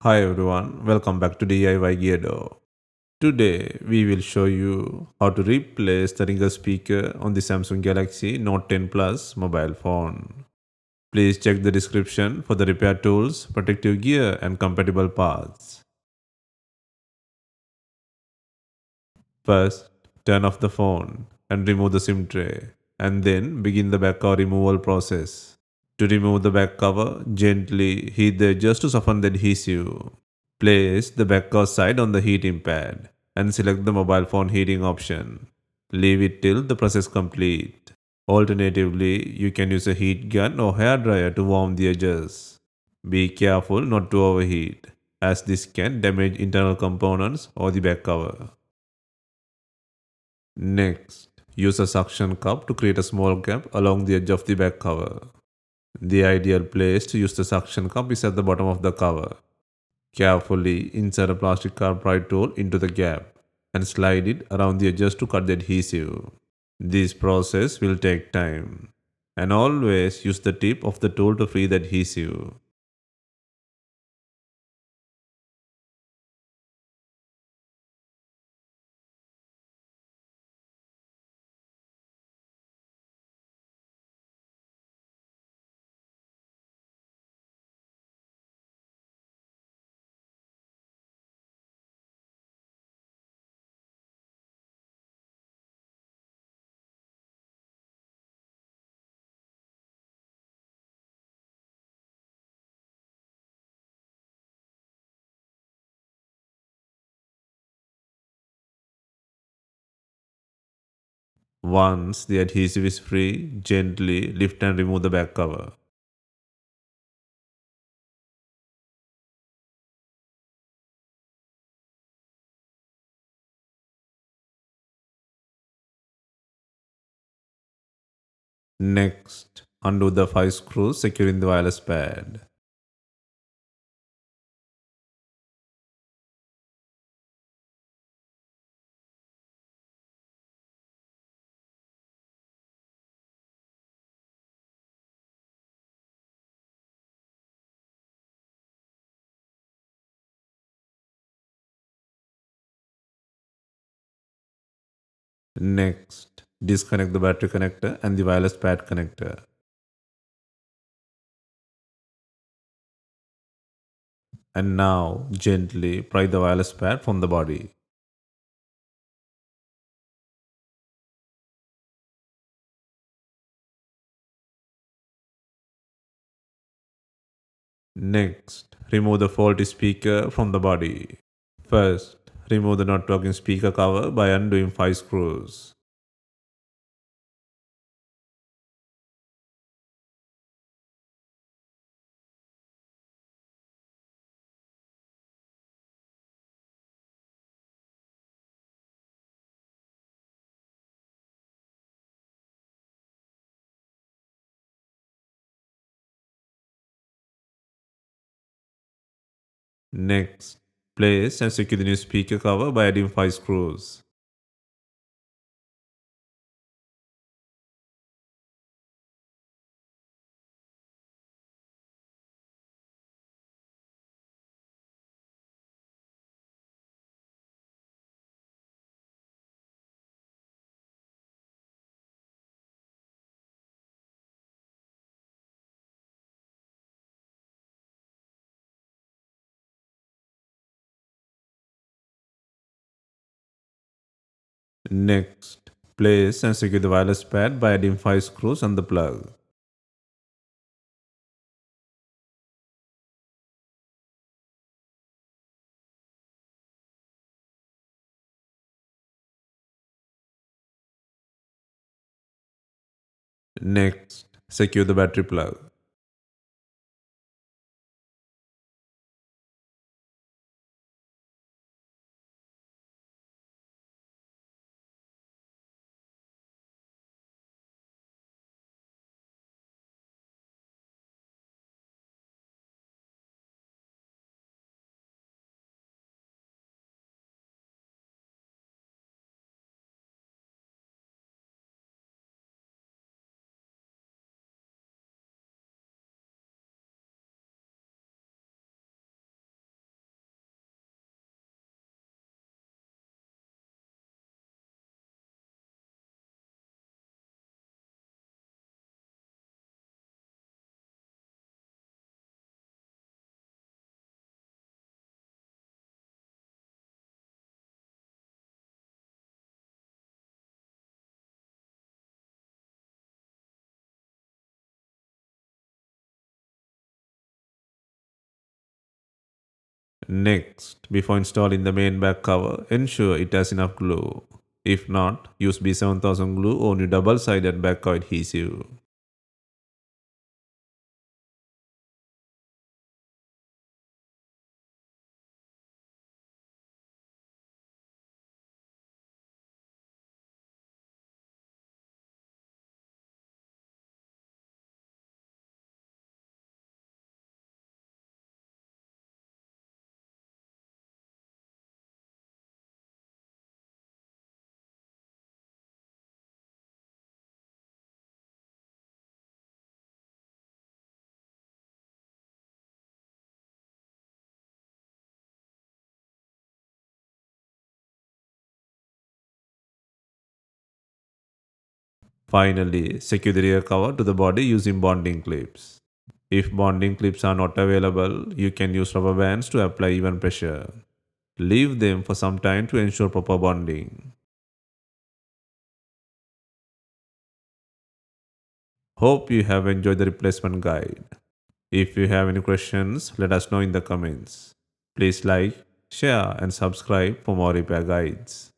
Hi everyone, welcome back to DIY Geardo. Today we will show you how to replace the ringer speaker on the Samsung Galaxy Note 10 Plus mobile phone. Please check the description for the repair tools, protective gear and compatible parts. First, turn off the phone and remove the SIM tray and then begin the back cover removal process. To remove the back cover, gently heat the edges to soften the adhesive. Place the back cover side on the heating pad and select the mobile phone heating option. Leave it till the process complete. Alternatively, you can use a heat gun or hair dryer to warm the edges. Be careful not to overheat, as this can damage internal components or the back cover. Next, use a suction cup to create a small gap along the edge of the back cover. The ideal place to use the suction cup is at the bottom of the cover. Carefully insert a plastic carbide tool into the gap and slide it around the edges to cut the adhesive. This process will take time, and always use the tip of the tool to free the adhesive. Once the adhesive is free, gently lift and remove the back cover. Next, undo the 5 screws securing the wireless pad. Next, disconnect the battery connector and the wireless pad connector. And now, gently pry the wireless pad from the body. Next, remove the faulty speaker from the body. First, remove the not working speaker cover by undoing 5 screws. Next, place and secure the new speaker cover by adding 5 screws. Next, place and secure the wireless pad by adding 5 screws on the plug. Next, secure the battery plug. Next, before installing the main back cover, ensure it has enough glue. If not, use B7000 glue or new double-sided back cover adhesive. Finally, secure the rear cover to the body using bonding clips. If bonding clips are not available, you can use rubber bands to apply even pressure. Leave them for some time to ensure proper bonding. Hope you have enjoyed the replacement guide. If you have any questions, let us know in the comments. Please like, share, and subscribe for more repair guides.